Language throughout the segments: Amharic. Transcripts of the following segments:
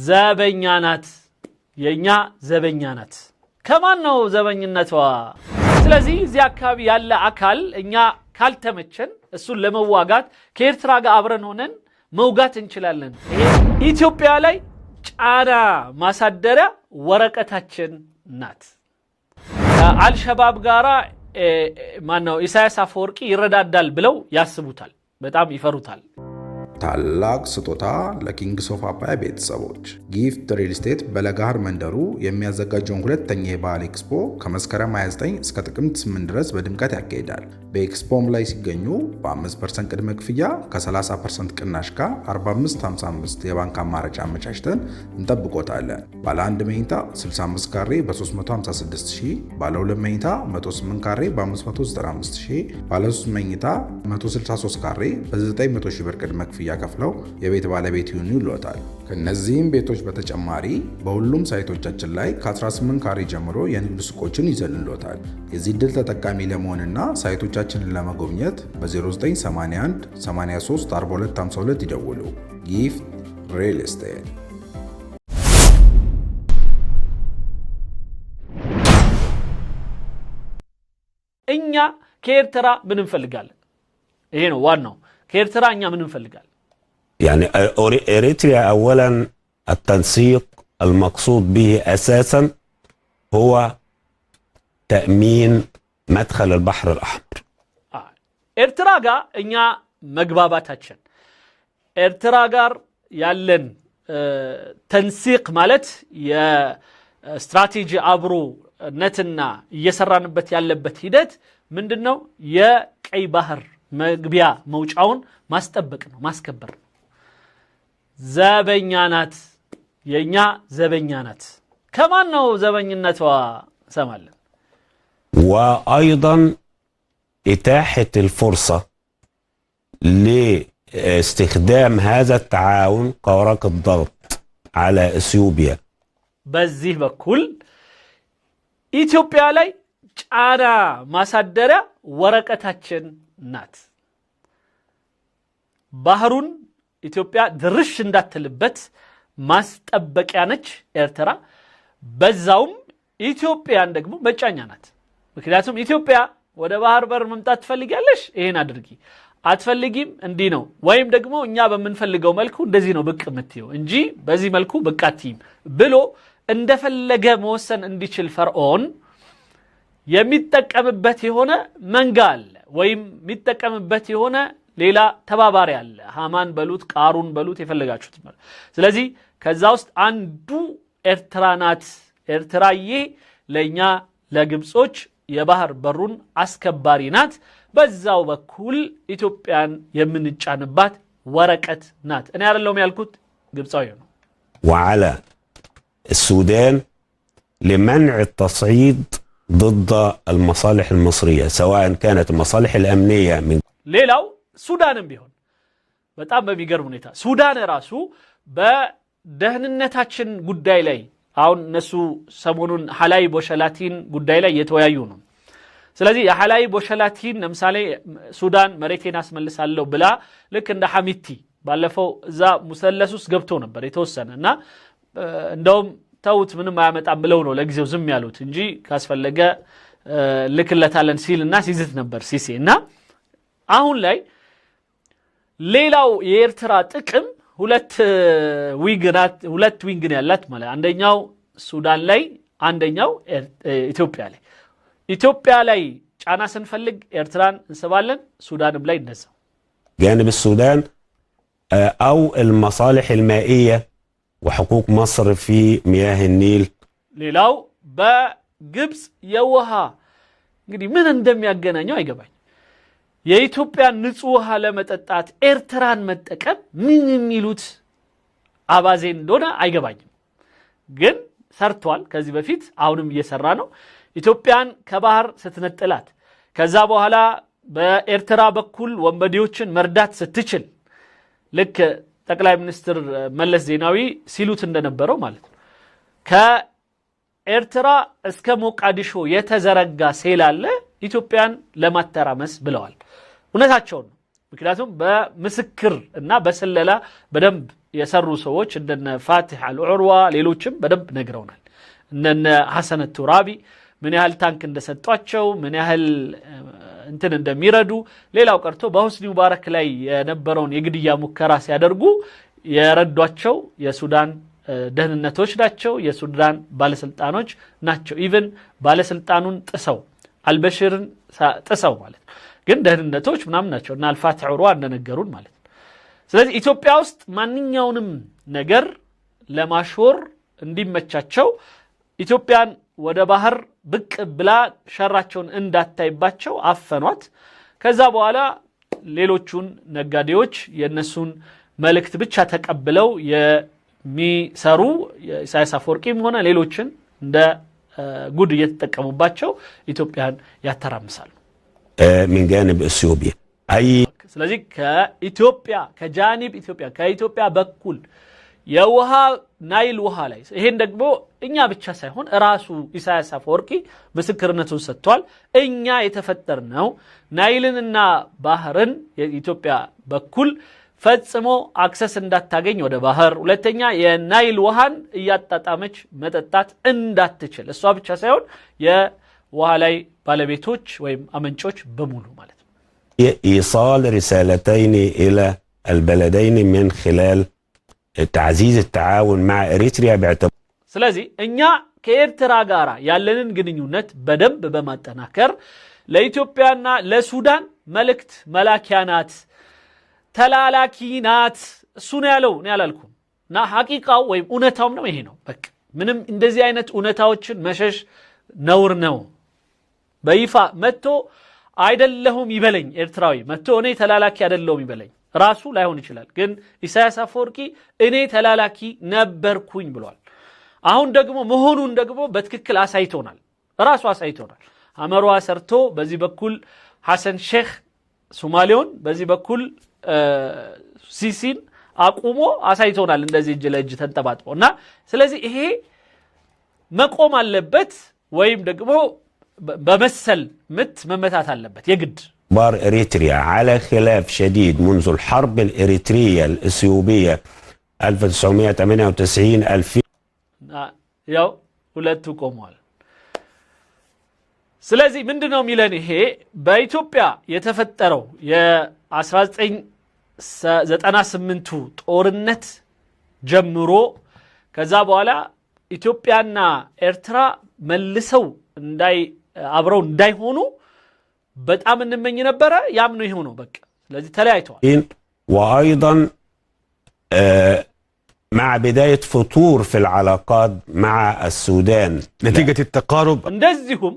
ዘበኛ ናት የኛ ዘበኛ ናት ከማን ነው ዘበኝነቷ ስለዚህ እዚህ አካባቢ ያለ አካል እኛ ካልተመቸን እሱን ለመዋጋት ከኤርትራ ጋር አብረን ሆነን መውጋት እንችላለን ኢትዮጵያ ላይ ጫና ማሳደሪያ ወረቀታችን ናት አልሸባብ ጋራ ማነው ኢሳያስ አፈወርቂ ይረዳዳል ብለው ያስቡታል በጣም ይፈሩታል ታላቅ ስጦታ ለኪንግስ ኦፍ አባያ ቤተሰቦች ጊፍት ሪል ስቴት በለጋሃር መንደሩ የሚያዘጋጀውን ሁለተኛ የባህል ኤክስፖ ከመስከረም 29 እስከ ጥቅምት 8 ድረስ በድምቀት ያካሂዳል። በኤክስፖም ላይ ሲገኙ በ5% ቅድመ ክፍያ ከ30% ቅናሽ ጋር 4555 የባንክ አማራጭ አመቻችተን እንጠብቆታለን። ባለ 1 መኝታ 65 ካሬ በ356000፣ ባለ 2 መኝታ 108 ካሬ በ595000፣ ባለ 3 መኝታ 163 ካሬ በ900000 ብር ቅድመ ክፍያ ከፍለው የቤት ባለቤት ይሁኑ ይሏታል። ከነዚህም ቤቶች በተጨማሪ በሁሉም ሳይቶቻችን ላይ ከ18 ካሬ ጀምሮ የንግድ ሱቆችን ይዘልሎታል። የዚህ ድል ተጠቃሚ ለመሆንና ሳይቶቻችንን ለመጎብኘት በ0981 83 4252 ይደውሉ። ጊፍት ሪል ስቴት። እኛ ከኤርትራ ምን እንፈልጋለን? ይሄ ነው ዋናው። كيرترا እኛ ምን እንፈልጋለን يعني إريتريا أولا التنسيق المقصود به أساسا هو تأمين مدخل البحر الأحمر إرترا ጋር እኛ መግባባታችን ኤርትራ ጋር ያለን ተንሲቅ ማለት የስትራቴጂ አብሮነትና እየሰራንበት ያለበት ሂደት ምንድነው የቀይ ባህር መግቢያ መውጫውን ማስጠበቅ ነው ማስከበር ነው ዘበኛ ናት የኛ ዘበኛ ናት ከማን ነው ዘበኝነቷ ሰማለን وايضا اتاحه الفرصه لاستخدام هذا التعاون كورقه ضغط على اثيوبيا በዚህ በኩል ኢትዮጵያ ላይ ጫና ማሳደሪያ ወረቀታችን ናት ባህሩን ኢትዮጵያ ድርሽ እንዳትልበት ማስጠበቂያ ነች ኤርትራ በዛውም ኢትዮጵያን ደግሞ መጫኛ ናት ምክንያቱም ኢትዮጵያ ወደ ባህር በር መምጣት ትፈልጋለሽ ይሄን አድርጊ አትፈልጊም እንዲ ነው ወይም ደግሞ እኛ በመንፈልገው መልኩ እንደዚህ ነው ብቅ ምትዩ እንጂ በዚህ መልኩ በቃቲም ብሎ እንደፈለገ መወሰን እንዲችል ፈርዖን የሚጠቀምበት የሆነ መንጋ አለ ወይም የሚጠቀምበት የሆነ ሌላ ተባባሪ አለ ሃማን በሉት ቃሩን በሉት የፈለጋችሁት ማለት ስለዚህ ከዛ ውስጥ አንዱ ኤርትራ ናት ኤርትራዬ ለኛ ለግብጾች የባህር በሩን አስከባሪ ናት በዛው በኩል ኢትዮጵያን የምንጫንባት ወረቀት ናት እኔ አይደለም ያልኩት ግብጻዊ ነው وعلى السودان لمنع التصعيد ضد المصالح المصرية سواء كانت المصالح الأمنية من ሌላው ሱዳንም ቢሆን በጣም በሚገርም ሁኔታ ሱዳን ራሱ በደህንነታችን ጉዳይ ላይ አሁን እነሱ ሰሞኑን ሐላይ ቦሸላቲን ጉዳይ ላይ የተወያዩ ነው ስለዚህ የሐላይ ቦሸላቲን ለምሳሌ ሱዳን መሬቴን አስመልሳለሁ ብላ ልክ እንደ ሐሚቲ ባለፈው እዛ ሙሰለሱስ ገብቶ ነበር የተወሰነና እንደውም ተውት ምንም አያመጣም ብለው ነው ለጊዜው ዝም ያሉት እንጂ ካስፈለገ ልክለታለን ሲልና ሲዝት ነበር ሲሲና አሁን ላይ ሌላው የኤርትራ ጥቅም ሁለት ዊንግ ያላት ማለት አንደኛው ሱዳን ላይ አንደኛው ኢትዮጵያ ላይ ጫና ስንፈልግ ኤርትራን እንስባለን ሱዳንም ላይ እንደዛው جانب السودان أو المصالح المائية وحقوق مصر في مياه النيل ሌላው በግብጽ የውሃ እንግዲህ ምን እንደሚያገናኘው አይገባኝ የኢትዮጵያ ንጹህ ውሃ ለመጠጣት ኤርትራን መጠቀም ምን የሚሉት አባዜ እንደሆነ አይገባኝም ግን ሰርቷል ከዚህ በፊት አሁንም እየሰራ ነው ኢትዮጵያን ከባህር ስትነጥላት ከዛ በኋላ በኤርትራ በኩል ወንበዴዎችን መርዳት ስትችል ልክ ጠቅላይ ሚኒስትር መለስ ዜናዊ ሲሉት እንደነበረው ማለት ነው ከኤርትራ እስከ ሞቃዲሾ የተዘረጋ ሴል አለ ኢትዮጵያን ለማተራመስ ብለዋል እውነታቸው ነው ምክንያቱም በምስክር እና በስለላ በደንብ የሰሩ ሰዎች እንደነ ፋቲህ አልዑርዋ ሌሎችም በደንብ ነግረውናል እነነ ሐሰን الترابي ምን ያህል ታንክ እንደሰጧቸው ምን ያህል እንትን እንደሚረዱ ሌላው ቀርቶ በሁስኒ ሙባረክ ላይ የነበረውን የግድያ ሙከራ ሲያደርጉ የረዷቸው የሱዳን ደህንነቶች ናቸው የሱዳን ባለስልጣኖች ናቸው ኢቭን ባለስልጣኑን ጥሰው አልበሽርን ጥሰው ማለት ግን ደህንነቶች ምናምን ናቸውና አልፋቲህ ዑርዋ እንደነገሩን ማለት ስለዚህ ኢትዮጵያ ውስጥ ማንኛውንም ነገር ለማሾር እንዲመቻቸው ኢትዮጵያን ወደ ባህር ብቅ ብላ ሸራቸውን እንዳታይባቸው አፈኗት ከዛ በኋላ ሌሎቹን ነጋዴዎች የነሱን መልእክት ብቻ ተቀብለው የሚሰሩ ኢሳያስ አፈወርቂም ሆነ ሌሎችን እንደ ጉድ እየተጠቀሙባቸው ኢትዮጵያን ያተራምሳሉ من جانب اثيوبيا اي ስለዚህ ከኢትዮጵያ ከጃኒብ ኢትዮጵያ ከኢትዮጵያ በኩል የውሃ ናይል ውሃ ላይ ይሄን ደግሞ እኛ ብቻ ሳይሆን ራሱ ኢሳያስ አፈወርቂ ምስክርነቱን ሰጥቷል እኛ የተፈጠርነው ናይልንና ባህርን የኢትዮጵያ በኩል ፈጽሞ አክሰስ እንዳታገኝ ወደ ባህር ሁለተኛ የናይል ውሃን እያጣጣመች መጠጣት እንዳትችል እሷ ብቻ ሳይሆን የውሃ ላይ ባለቤቶች ወይም አመንጮች በሙሉ ማለት إيصال رسالتين إلى البلدين من خلال تعزيز التعاون مع إريتريا باعتبار ስለዚህ እኛ ከኤርትራ ጋር ያለንን ግንኙነት በደንብ በማጠናከር ለኢትዮጵያና ለሱዳን መልእክት መላኪያናት ተላላኪናት እሱ ነው ያለው ነው ያላልኩም እና ሐቂቃው ወይም እውነታው ነው ይሄ ነው በቃ ምንም እንደዚህ አይነት እውነታዎችን መሸሽ ነውር ነው በይፋ መጥቶ አይደለሁም ይበለኝ ኤርትራዊ መጥቶ እኔ ተላላኪ አይደለሁም ይበለኝ ራሱ ላይሆን ይችላል ግን ኢሳያስ አፈወርቂ እኔ ተላላኪ ነበርኩኝ ብሏል አሁን ደግሞ መሆኑን ደግሞ በትክክል አሳይቶናል ራሱ አሳይቶናል አመሯ ሰርቶ በዚህ በኩል ሐሰን ሼክ ሶማሌውን በዚህ በኩል ሲሲን አቁሞ አሳይቶናል እንደዚህ እጅ ለእጅ ተንጠባጥቦና ስለዚህ ይሄ መቆም አለበት ወይም ደግሞ بمثل ممتات علبت يجد بار إريتريا على خلاف شديد منذ الحرب الإريترية الإثيوبية 1998 2000 يو ولدتو كوموال سلازي من دنو ميلاني هي بإثيوبيا يتفتروا يا 1998 ጦርነት ጀምሮ ከዛ በኋላ ኢትዮጵያና ኤርትራ መልሰው እንዳይ አብረው እንዳይሆኑ በጣም እንመኝ ነበር ያም ነው ይሄው ነው በቃ ስለዚህ ተለያይተዋል وايضا مع بدايه فتور في العلاقات مع السودان نتيجه التقارب እንደዚሁም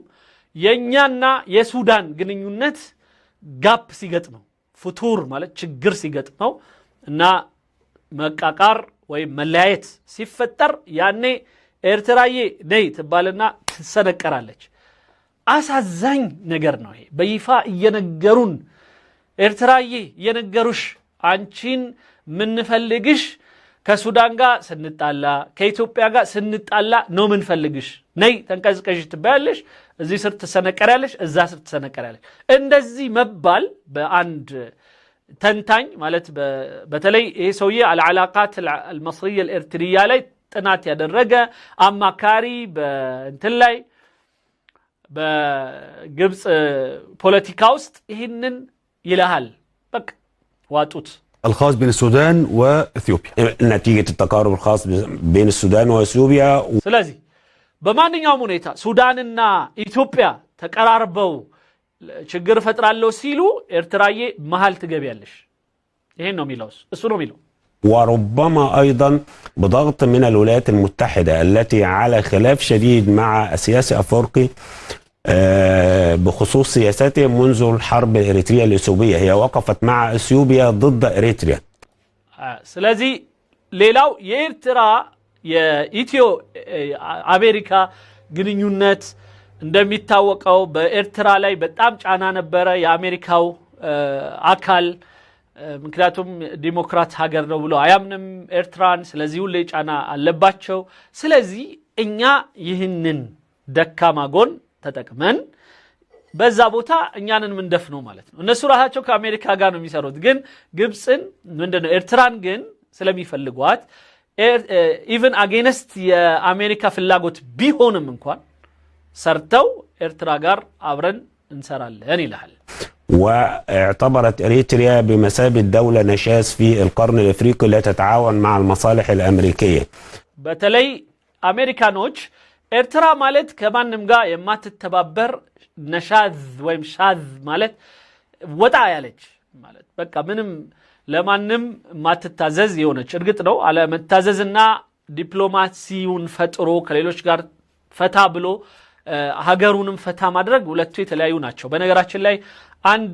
የኛና የሱዳን ግንኙነት ጋፕ ሲገጥመው ፉቱር ማለት ችግር ሲገጥመው እና መቃቃር ወይ መለያየት ሲፈጠር ያኔ ኤርትራዬ ነይ ተባለና ተሰነቀራለች አሳዛኝ ነገር ነው ይሄ በይፋ እየነገሩን ኤርትራዬ የነገሩሽ አንቺን ምንፈልግሽ ከሱዳን ጋር ስንጣላ ከኢትዮጵያ ጋር ስንጣላ ነው ምንፈልግሽ ነይ ተንቀዝቀዥ ትባያለሽ እዚህ ስር ተሰነቀራለሽ እዛ ስር ተሰነቀራለሽ እንደዚህ መባል በአንድ ተንታኝ ማለት በተለይ ይሄ ሰውዬ العلاقات المصريه الارتريه ላይ ጥናት ያደረገ አማካሪ በእንትን ላይ በግብጽ ፖለቲካ ውስጥ ይሄንን ይላል በቃ ዋጡት الخاص بين السودان واثيوبيا نتيجه التقارب الخاص بين السودان واثيوبيا ስለዚህ በማንኛውም ሁኔታ ሱዳንና ኢትዮጵያ ተቀራርበው ችግር ፈጥራለው ሲሉ ኤርትራዬ መሃል ትገቢያለሽ ይሄን ነው የሚለው እሱ ነው የሚለው وربما أيضا بضغط من الولايات المتحدة التي على خلاف شديد مع السياسي أفورقي بخصوص سياساته منذ الحرب الإريترية الإثيوبية هي وقفت مع إثيوبيا ضد إريتريا سلازي ليلاو يرترا የኢትዮ አሜሪካ ግንኙነት እንደሚታወቀው በኤርትራ ላይ በጣም ጫና ነበረ የአሜሪካው አካል ምክንያቱም ዲሞክራት ሀገር ነው ብሎ አያምንም ኤርትራን ስለዚህ ሁሉ ጫና አለባቸው ስለዚህ እኛ ይህንን ደካማ ጎን ተጠቅመን በዛ ቦታ እኛንን ምንደፍነው ማለት ነው እነሱ ራሳቸው ከአሜሪካ ጋር ነው የሚሰሩት ግን ግብጽን ምንድነው ኤርትራን ግን ስለሚፈልጓት ኢቭን አጌንስት የአሜሪካ ፍላጎት ቢሆንም እንኳን ሰርተው ኤርትራ ጋር አብረን እንሰራለን ይላል። واعتبرت إريتريا بمثابة دولة نشاز في القرن الأفريقي لا تتعاون مع المصالح الأمريكية. بتلي أمريكانوش إرترا مالت كمان نمجا يما تتبابر نشاذ ويم شاذ مالت وضع يالج مالت بقى منم لما نم ما تتعزز يونش ارقتنو على متعززنا دبلوماسيون فترو كليلوش قار فتابلو ሀገሩንም ፈታ ማድረግ ሁለቱ የተለያዩ ናቸው። በነገራችን ላይ አንድ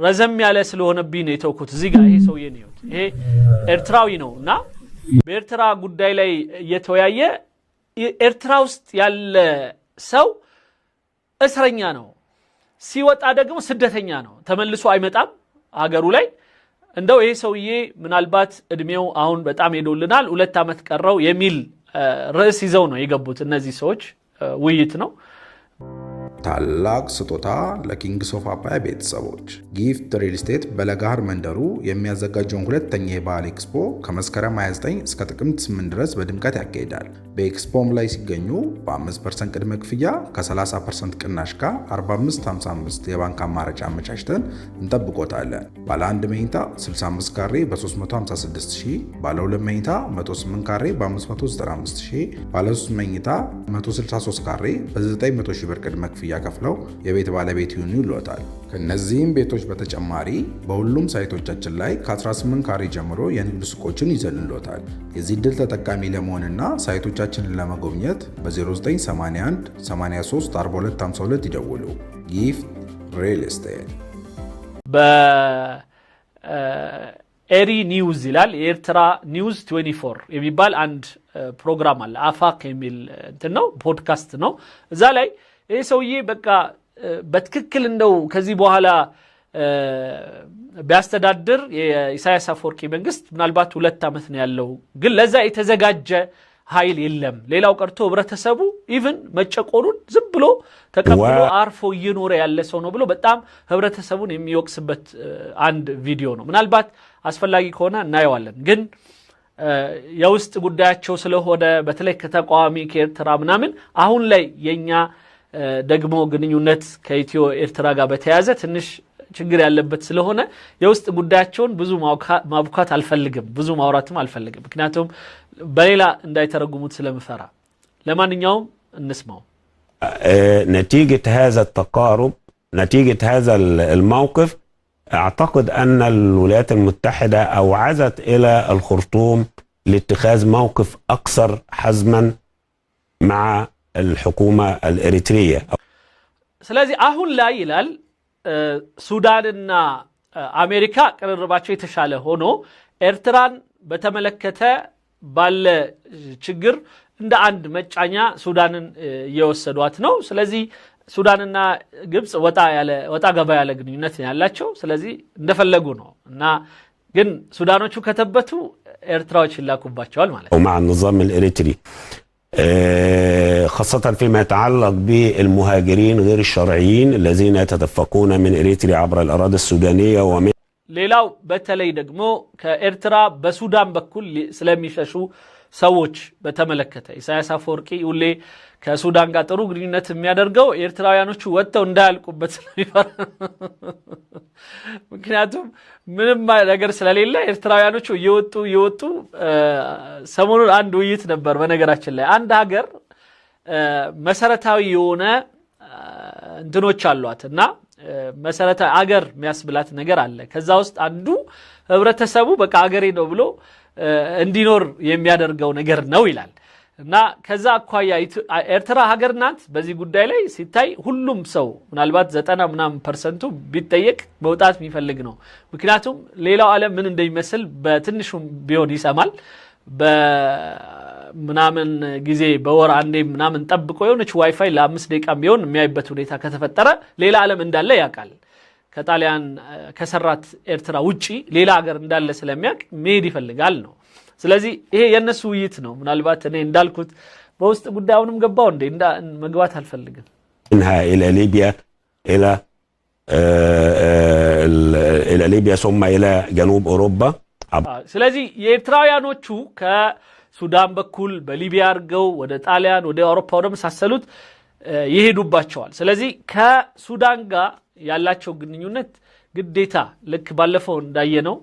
ረዘም ያለ ስለሆነብኝ ነው የተውኩት። እዚህ ጋር ይሄ ሰውዬ ነው ይሄ ኤርትራዊ ነውና በኤርትራ ጉዳይ ላይ እየተወያየ ኤርትራ ውስጥ ያለ ሰው እስረኛ ነው፣ ሲወጣ ደግሞ ስደተኛ ነው፣ ተመልሶ አይመጣም ሀገሩ ላይ። እንደው ይሄ ሰውዬ ምናልባት እድሜው አሁን በጣም ሄዶልናል 2 ዓመት ቀረው የሚል ርዕስ ይዘው ነው የገቡት እነዚህ ሰዎች። ውይይት ነው። ታላቅ ስጦታ ለኪንግስ ኦፍ አባያ ቤተሰቦች ጊፍት ሪል ስቴት በለጋሃር መንደሩ የሚያዘጋጀውን ሁለተኛ የባህል ኤክስፖ ከመስከረም 29 እስከ ጥቅምት 8 ድረስ በድምቀት ያካሂዳል። በኤክስፖም ላይ ሲገኙ በ5% ቅድመ ክፍያ ከ30% ቅናሽ ጋር 4555 የባንክ አማራጭ አመቻችተን እንጠብቆታለን። ባለ 1 መኝታ 65 ካሬ በ356000፣ ባለ 2 መኝታ 108 ካሬ በ595000፣ ባለ 3 መኝታ 163 ካሬ በ900000 ብር ቅድመ ክፍያ ከፍለው የቤት ባለቤት ይሁኑ ይሏታል። ከነዚህም ቤቶች በተጨማሪ በሁሉም ሳይቶቻችን ላይ ከ18 ካሬ ጀምሮ የንግድ ሱቆችን ይዘንሎታል። የዚህ ዕድል ተጠቃሚ ለመሆንና ሳይቶቻችንን ለመጎብኘት በ0981 83 4252 ይደውሉ። ጊፍት ሪል ስቴት። በኤሪ ኒውዝ ይላል የኤርትራ ኒውዝ 24 የሚባል አንድ ፕሮግራም አለ። አፋክ የሚል እንትን ነው፣ ፖድካስት ነው። እዛ ላይ ይህ ሰውዬ በቃ በትክክል እንደው ከዚህ በኋላ ቢያስተዳድር የኢሳያስ አፈወርቂ መንግስት ምናልባት 2 ዓመት ነው ያለው፣ ግን ለዛ የተዘጋጀ ኃይል የለም። ሌላው ቀርቶ ህብረተሰቡ ኢቭን መጨቆኑን ዝም ብሎ ተቀብሎ አርፎ እየኖረ ያለ ሰው ነው ብሎ በጣም ህብረተሰቡን የሚወቅስበት አንድ ቪዲዮ ነው። ምናልባት አስፈላጊ ከሆነ እናየዋለን። ግን የውስጥ ጉዳያቸው ስለሆነ በተለይ ከተቃዋሚ ከኤርትራ ምናምን አሁን ላይ የኛ ደግሞ ግንኙነት ከኢትዮ ኤርትራ ጋር በተያያዘ ትንሽ ችግር ያለበት ስለሆነ የውስጥ ጉዳያቸውን ብዙ ማቡካት አልፈልግም፣ ብዙ ማውራትም አልፈልግም። ምክንያቱም በሌላ እንዳይተረጉሙት ስለምፈራ። ለማንኛውም እንስማው። نتيجة هذا التقارب، نتيجة هذا الموقف، أعتقد أن الولايات المتحدة أوعزت إلى الخرطوم لاتخاذ موقف أكثر حزما مع الحكومة الإريترية. ስለዚህ አሁን ላይ ይላል ሱዳንና አሜሪካ ቅርርባቸው የተሻለ ሆኖ ኤርትራን በተመለከተ ባለ ችግር እንደ አንድ መጫኛ ሱዳንን እየወሰዷት ነው። ስለዚህ ሱዳንና ግብጽ ወጣ ገባ ያለ ግንኙነት ያላቸው፣ ስለዚህ እንደፈለጉ ነው እና ግን ሱዳኖቹ ከተበቱ ኤርትራዎች ይላኩባቸዋል ማለት ነው። ومع النظام الإريتري خاصة فيما يتعلق بالمهاجرين غير الشرعيين الذين يتدفقون من إريتريا عبر الأراضي السودانية ومن ሌላው በተለይ ደግሞ ከኤርትራ በሱዳን በኩል ስለሚሸሹ ሰዎች በተመለከተ ኢሳያስ አፈወርቂ ሁሌ ከሱዳን ጋር ጥሩ ግንኙነት የሚያደርገው ኤርትራውያኖቹ ወጥተው እንዳያልቁበት ስለሚፈራ፣ ምክንያቱም ምንም ነገር ስለሌለ ኤርትራውያኖቹ እየወጡ ሰሞኑን አንድ ውይይት ነበር። በነገራችን ላይ አንድ ሀገር መሰረታዊ የሆነ እንትኖች አሏት እና መሰረታዊ አገር የሚያስብላት ነገር አለ። ከዛ ውስጥ አንዱ ህብረተሰቡ በቃ አገሬ ነው ብሎ እንዲኖር የሚያደርገው ነገር ነው ይላል እና ከዛ አኳያ ኤርትራ ሀገር ናት። በዚህ ጉዳይ ላይ ሲታይ ሁሉም ሰው ምናልባት 90% ቢጠየቅ መውጣት የሚፈልግ ነው። ምክንያቱም ሌላው ዓለም ምን እንደሚመስል በትንሹም ቢሆን ይሰማል። በምናምን ጊዜ በወር አንዴ ምናምን ጠብቆ የሆነች ዋይፋይ ለ5 ደቂቃ ቢሆን የሚያይበት ሁኔታ ከተፈጠረ ሌላ ዓለም እንዳለ ያውቃል። ከጣሊያን ከሰራት ኤርትራ ውጪ ሌላ ሀገር እንዳለ ስለሚያውቅ መሄድ ይፈልጋል ነው። ስለዚህ ይሄ የነሱ ውይይት ነው። ምናልባት እኔ እንዳልኩት በውስጥ ጉዳዩንም ገባው እንደ መግባት አልፈልግም። منها إلى ليبيا ثم إلى جنوب أوروبا ስለዚህ የኤርትራውያኖቹ ከሱዳን በኩል በሊቢያ አድርገው ወደ ጣሊያን ወደ አውሮፓ ወደ መሳሰሉት ይሄዱባቸዋል። ስለዚህ ከሱዳን ጋር ያላቸው ግንኙነት ግዴታ ልክ ባለፈው እንዳየነው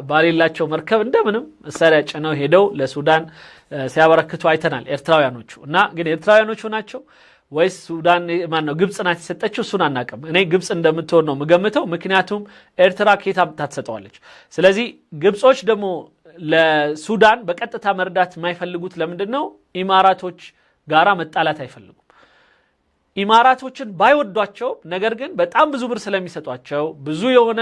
ባሌላቸው መርከብ እንደምንም መሳሪያ ጭነው ሄደው ለሱዳን ሲያበረክቱ አይተናል ኤርትራውያኖቹ። እና ግን ኤርትራውያኖቹ ናቸው ወይስ ሱዳን ማነው ግብጽ ናት የሰጠችው? እሱን አናውቅም። እኔ ግብጽ እንደምትሆን ነው የምገምተው፣ ምክንያቱም ኤርትራ ከየት አምጥታ ትሰጠዋለች? ስለዚህ ግብጾች ደግሞ ለሱዳን በቀጥታ መርዳት የማይፈልጉት ለምንድን ነው? ኢማራቶች ጋራ መጣላት አይፈልጉም። ኢማራቶችን ባይወዷቸው ነገር ግን በጣም ብዙ ብር ስለሚሰጧቸው ብዙ የሆነ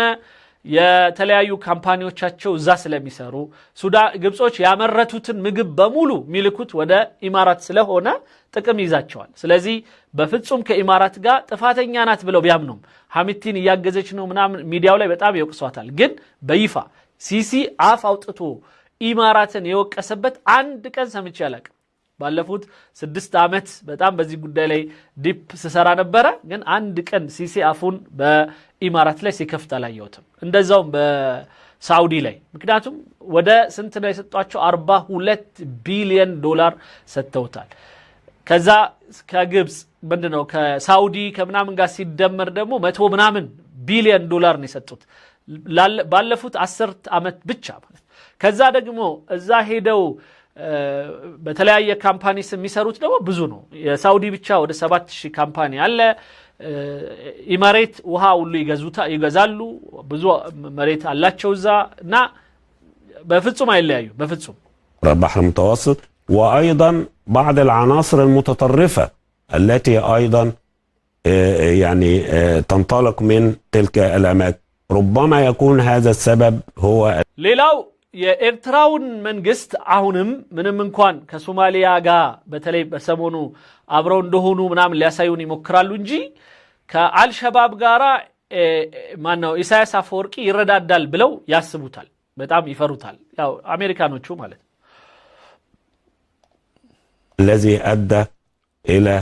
የተለያዩ ካምፓኒዎቻቸው እዛ ስለሚሰሩ ግብጾች ያመረቱትን ምግብ በሙሉ ሚልኩት ወደ ኢማራት ስለሆነ ጥቅም ይዛቸዋል። ስለዚህ በፍጹም ከኢማራት ጋር ጥፋተኛ ናት ብለው ቢያምኑም ሐሚቲን እያገዘች ነው ምናምን ሚዲያው ላይ በጣም ይወቅሷታል። ግን በይፋ ሲሲ አፍ አውጥቶ ኢማራትን የወቀሰበት አንድ ቀን ሰምቼ አላቅም። ባለፉት 6 ዓመት በጣም በዚህ ጉዳይ ላይ ዲፕ ስሰራ ነበረ። ግን አንድ ቀን ሲሲ አፉን በኢማራት ላይ ሲከፍት አላየሁትም። እንደዛውም በሳውዲ ላይ ምክንያቱም ወደ ስንት ነው የሰጧቸው? 42 ቢሊዮን ዶላር ሰጥተውታል። ከዛ ከግብጽ ምንድነው ከሳውዲ ከምናምን ጋር ሲደመር ደግሞ 100 ምናምን ቢሊዮን ዶላር ነው የሰጡት ባለፉት 10 ዓመት ብቻ ማለት። ከዛ ደግሞ እዛ ሄደው በተለያየ ካምፓኒ የሚሰሩት ደግሞ ብዙ ነው። የሳውዲ ብቻ ወደ 7000 ካምፓኒ አለ። ኢማሬት ውሃ ሁሉ ይገዛሉ። ብዙ መሬት አላቸው እዛ እና በፍጹም አይለያዩ በፍጹም البحر المتوسط. وأيضا بعض العناصر المتطرفة التي أيضا يعني تنطلق من تلك الأماكن ربما يكون هذا السبب هو ሌላው የኤርትራውን መንግስት አሁንም ምንም እንኳን ከሶማሊያ ጋር በተለይ በሰሞኑ አብረው እንደሆኑ ምናምን ሊያሳዩን ይሞክራሉ እንጂ ከአልሸባብ ጋራ ማነው ኢሳያስ አፈወርቂ ይረዳዳል ብለው ያስቡታል። በጣም ይፈሩታል። ያው አሜሪካኖቹ ማለት ነው። الذي أدى إلى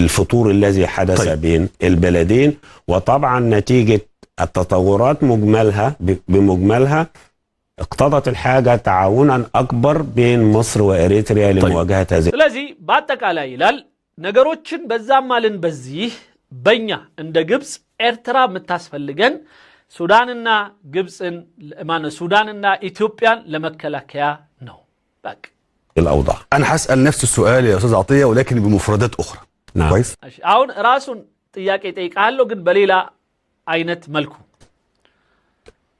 الفتور الذي حدث بين البلدين. وطبعا نتيجة التطورات بمجملها اقتضت الحاجة تعاونا أكبر بين مصر وإريتريا لمواجهة هذه. ስለዚህ በአጠቃላይ ይላል ነገሮችን በዛም ማልን በዚህ በእኛ እንደ ግብጽ ኤርትራ የምታስፈልገን ሱዳንና ግብጽን ማነው ሱዳንና ኢትዮጵያን ለመከላከያ ነው። በቃ الأوضاع. أنا هسأل نفس السؤال يا أستاذ عطية ولكن بمفردات أخرى. نعم. كويس؟ አሁን ራሱን ጥያቄ ጠይቃለሁ ግን በሌላ አይነት መልኩ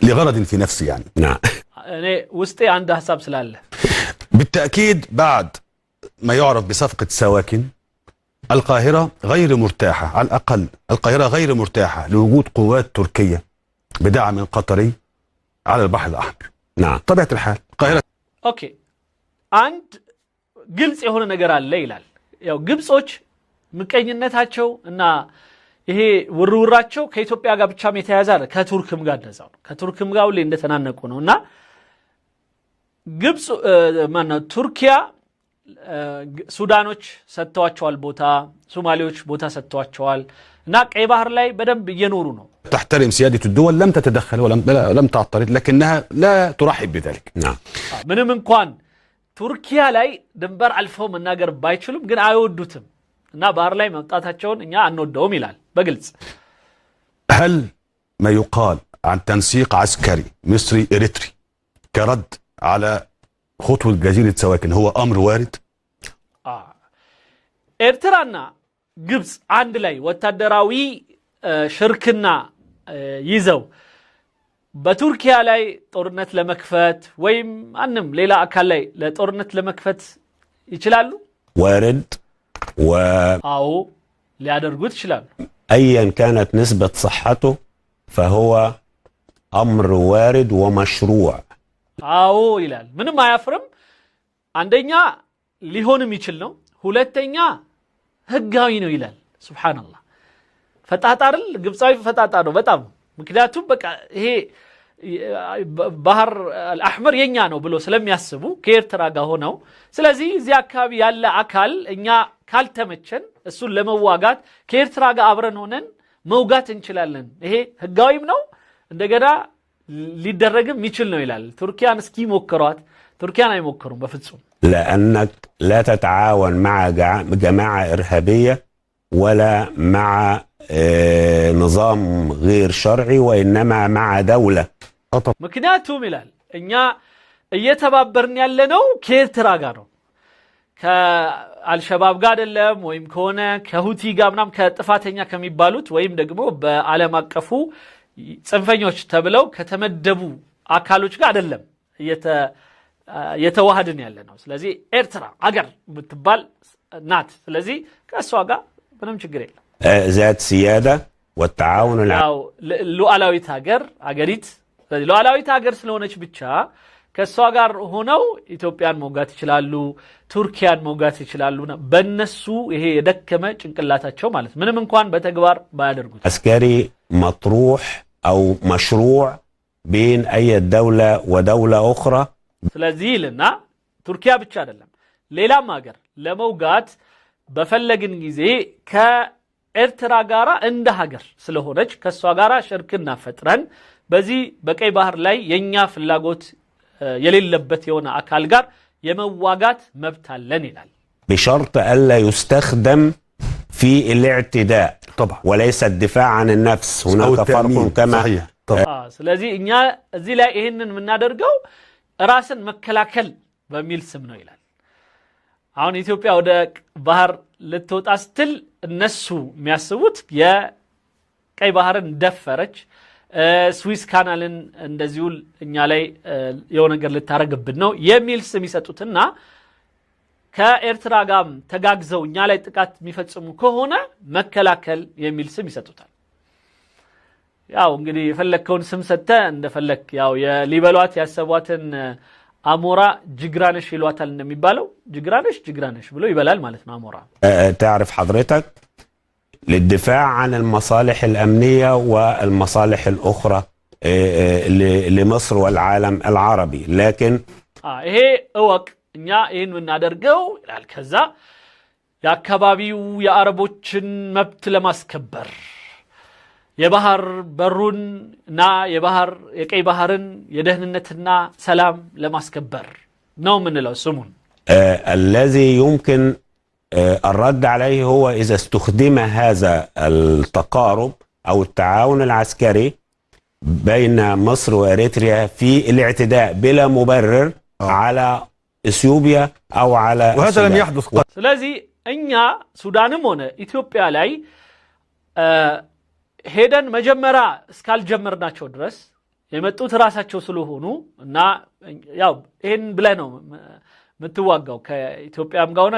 لغرض في نفسي يعني. نعم. እኔ ውስጤ አንድ ሐሳብ ስላለ بالتأكيد بعد ما يعرف بصفقة سواكن القاهرة غير مرتاحة، على الأقل القاهرة غير مرتاحة لوجود قوات تركية بدعم قطري على البحر الأحمر. نعم. طبيعة الحال القاهرة. ኦኬ አንድ ግልጽ የሆነ ነገር አለ ይላል። ያው ግብጾች ምቀኝነታቸው እና ይሄ ውርውራቸው ከኢትዮጵያ ጋር ብቻም የተያያዘ አይደል፣ ከቱርክም ጋር እንደዛው ነው። ከቱርክም ጋር ሁሌ እንደተናነቁ ነውና ግብጽ ማነው ቱርኪያ ሱዳኖች ሰጥተዋቸዋል ቦታ፣ ሶማሌዎች ቦታ ሰጥተዋቸዋል እና ቀይ ባህር ላይ በደንብ እየኖሩ ነው። تحترم سيادة الدول، لم تتدخل ولم تعترض، لكنها لا ترحب بذلك. نعم. ምንም እንኳን ቱርኪያ ላይ ድንበር አልፈው መናገር ባይችሉም ግን አይወዱትም እና ባህር ላይ መምጣታቸውን እኛ አንወደውም ይላል በግልጽ። هل ما يقال عن تنسيق عسكري مصري إريتري كرد على خطوة جزيرة سواكن هو أمر وارد؟ ኤርትራና ግብጽ አንድ ላይ ወታደራዊ ሽርክና ይዘው በቱርኪያ ላይ ጦርነት ለመክፈት ወይም አንንም ሌላ አካል ላይ ለጦርነት ለመክፈት ይችላሉ? وارد አዎ ሊያደርጉት ይችላሉ። أيا كانت نسبة صحته فهو أمر وارد ومشروع. አዎ ይላል። ምንም አያፍርም። አንደኛ ሊሆንም ይችል ነው፣ ሁለተኛ ህጋዊ ነው ይላል። ሱብሃንአላህ ፈጣጣርል ግብጻዊ ፈጣጣ ነው በጣም። ምክንያቱም በቃ ይሄ ባህር አልአህመር የኛ ነው ብሎ ስለሚያስቡ ከኤርትራ ጋር ሆነው ስለዚህ እዚህ አካባቢ ያለ አካል እኛ ካልተመቸን እሱን ለመዋጋት ከኤርትራ ጋር አብረን ሆነን መውጋት እንችላለን። ይሄ ህጋዊም ነው እንደገና ሊደረግም ይችል ነው ይላል። ቱርኪያን እስኪ ሞክሯት፣ ቱርኪያን አይሞክሩም በፍጹም። لأنك لا تتعاون مع جماعة إرهابية ولا مع نظام غير شرعي وإنما مع دولة. ምክንያቱም ይላል እኛ እየተባበርን ያለነው ከኤርትራ ጋር ነው፣ ከአልሸባብ ጋር አይደለም፣ ወይም ከሆነ ከሁቲ ጋር ምናም ከጥፋተኛ ከሚባሉት ወይም ደግሞ በዓለም አቀፉ ጽንፈኞች ተብለው ከተመደቡ አካሎች ጋር አይደለም የተዋሃድን ያለነው። ስለዚህ ኤርትራ አገር ብትባል ናት። ስለዚህ ከሷ ጋር ምንም ችግር የለም። ذات سيادة والتعاون ሉዓላዊት ሀገር አገሪት ሉዓላዊት ሀገር ስለሆነች ብቻ ከሷ ጋር ሆነው ኢትዮጵያን መውጋት ይችላሉ፣ ቱርኪያን መውጋት ይችላሉ። በእነሱ ይሄ የደከመ ጭንቅላታቸው ማለት ምንም እንኳን በተግባር ባያደርጉት عسكري مطروح أو مشروع بين أي دولة ودولة أخرى. ስለዚህ ልና ቱርኪያ ብቻ አይደለም ሌላም ሀገር ለመውጋት በፈለግን ጊዜ ከኤርትራ ጋራ እንደ ሀገር ስለሆነች ከሷ ጋራ ሽርክና ፈጥረን በዚህ በቀይ ባህር ላይ የኛ ፍላጎት የሌለበት የሆነ አካል ጋር የመዋጋት መብት አለን ይላል። بشرط ألا يستخدم في الاعتداء طبعا وليس الدفاع عن النفس. هناك فرق كما ስለዚህ እኛ እዚህ ላይ ይሄንን የምናደርገው ራስን መከላከል በሚል ስም ነው ይላል። አሁን ኢትዮጵያ ወደ ባህር ልትወጣ ስትል እነሱ የሚያስቡት የቀይ ባህርን ደፈረች፣ ስዊስ ካናልን እንደዚሁ እኛ ላይ የሆነ ነገር ልታረግብን ነው የሚል ስም ይሰጡትና ከኤርትራ ጋር ተጋግዘው እኛ ላይ ጥቃት የሚፈጽሙ ከሆነ መከላከል የሚል ስም ይሰጡታል። ያው እንግዲህ የፈለከውን ስም ሰጠ እንደፈለክ ያው የሊበሏት ያሰቧትን አሞራ ጅግራነሽ ይሏታል እንደሚባለው ጅግራነሽ ብሎ ይበላል ማለት ነው አሞራ። تعرف حضرتك للدفاع عن المصالح الأمنية والمصالح الأخرى لمصر والعالم العربي. لكن ይሄ እወቅ እኛ ይሄን ምናደርገው ይላል ከዛ የአካባቢው የአረቦችን መብት ለማስከበር የባህር በሩንና የቀይ ባህርን የደህንነትና ሰላም ለማስከበር ነው ምንለው ስሙን። الذي يمكن الرد عليه هو إذا استخدم هذا التقارب أو التعاون العسكري بين مصر وإريتريا في الاعتداء بلا مبرر على إثيوبيا أو على وهذا لم يحدث قط. ስለዚህ እኛ ሱዳንም ሆነ ኢትዮጵያ ላይ ሄደን መጀመሪያ እስካልጀመርናቸው ድረስ የመጡት ራሳቸው ስለሆኑ እና ያው ይሄን ብለህ ነው ምትዋጋው ከኢትዮጵያም ጋር ሆነ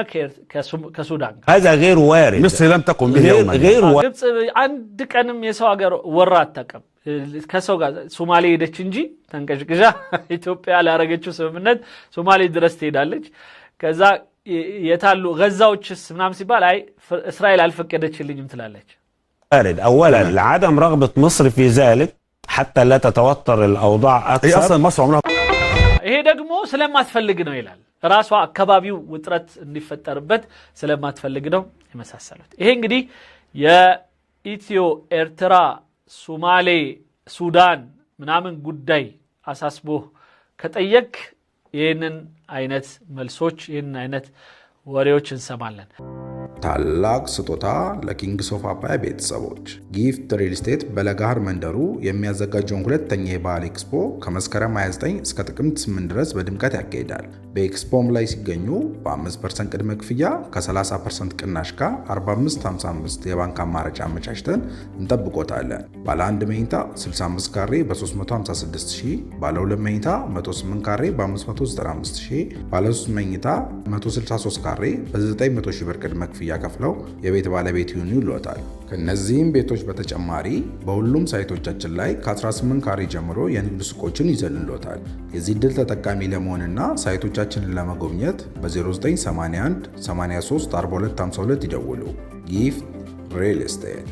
ከሱዳን ጋር هذا غير وارد. مصر لم تقم به يوما. غير وارد. ግብጽ አንድ ቀንም የሰው ሀገር ወራ አታውቅም። ከሰው ጋር ሶማሌ ሄደች እንጂ ተንቀሽቅሻ ኢትዮጵያ ላረገችው ስምምነት ሶማሌ ድረስ ትሄዳለች። ከዛ የታሉ ገዛዎችስ ምናምን ሲባል አይ እስራኤል አልፈቀደችልኝም ትላለች። وارد. أولا لعدم رغبة مصر في ذلك حتى لا تتوتر الأوضاع أكثر. هي أصلا مصر عمرها ይሄ ደግሞ ስለማትፈልግ ነው ይላል። ራሷ አካባቢው ውጥረት እንዲፈጠርበት ስለማትፈልግ ነው የመሳሰሉት። ይሄ እንግዲህ የኢትዮ ኤርትራ ሶማሌ ሱዳን ምናምን ጉዳይ አሳስቦ ከጠየቅ ይህንን አይነት መልሶች ይህንን አይነት ወሬዎች እንሰማለን። ታላቅ ስጦታ ለኪንግስ ኦፍ አባያ ቤተሰቦች ጊፍት ሪል ስቴት በለጋሃር መንደሩ የሚያዘጋጀውን ሁለተኛ የባህል ኤክስፖ ከመስከረም 29 እስከ ጥቅምት 8 ድረስ በድምቀት ያካሂዳል። በኤክስፖም ላይ ሲገኙ በ5% ቅድመ ክፍያ ከ30% ቅናሽ ጋር 4555 የባንክ አማራጭ አመቻችተን እንጠብቆታለን። ባለ 1 መኝታ 65 ካሬ በ356000፣ ባለ 2 መኝታ 108 ካሬ በ595000፣ ባለ 3 መኝታ 163 ካሬ በ900 ሺህ ብር ቅድመ ክፍያ ከፍለው የቤት ባለቤት ይሁኑ ይሏታል። ከነዚህም ቤቶች በተጨማሪ በሁሉም ሳይቶቻችን ላይ ከ18 ካሬ ጀምሮ የንግድ ሱቆችን ይዘንሎታል። የዚህ ድል ተጠቃሚ ለመሆንና ሳይቶቻችንን ለመጎብኘት በ0981 83 4252 ይደውሉ። ጊፍት ሪል ስቴት